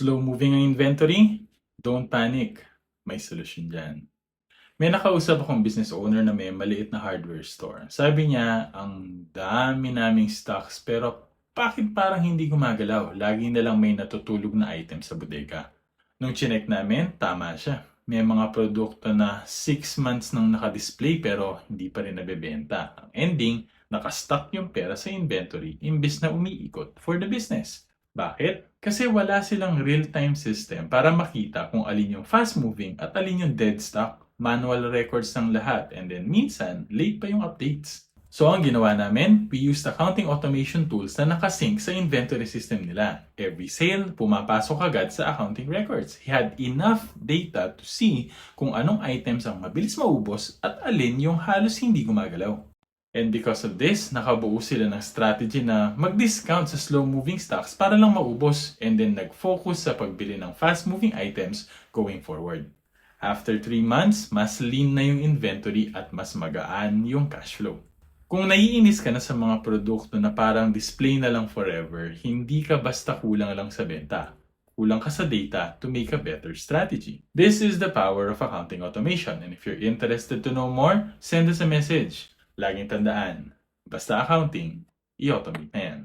Slow-moving ang inventory? Don't panic. May solusyon dyan. May nakausap akong business owner na may maliit na hardware store. Sabi niya, ang dami naming stocks pero bakit parang hindi gumagalaw? Lagi na lang may natutulog na item sa bodega. Nung chinek namin, tama siya. May mga produkto na 6 months nang nakadisplay pero hindi pa rin nabebenta. Ang ending, nakastock yung pera sa inventory imbis na umiikot for the business. Bakit? Kasi wala silang real-time system para makita kung alin yung fast-moving at alin yung dead stock. Manual records ng lahat and then minsan, late pa yung updates. So ang ginawa namin, we used accounting automation tools na nakasync sa inventory system nila. Every sale, pumapasok agad sa accounting records. He had enough data to see kung anong items ang mabilis maubos at alin yung halos hindi gumagalaw. And because of this, nakabuo sila ng strategy na mag-discount sa slow-moving stocks para lang maubos and then nag-focus sa pagbili ng fast-moving items going forward. After 3 months, mas lean na yung inventory at mas magaan yung cash flow. Kung naiinis ka na sa mga produkto na parang display na lang forever, hindi ka basta kulang lang sa benta. Kulang ka sa data to make a better strategy. This is the power of accounting automation. And if you're interested to know more, send us a message. Laging tandaan, basta accounting, i-automate na yan.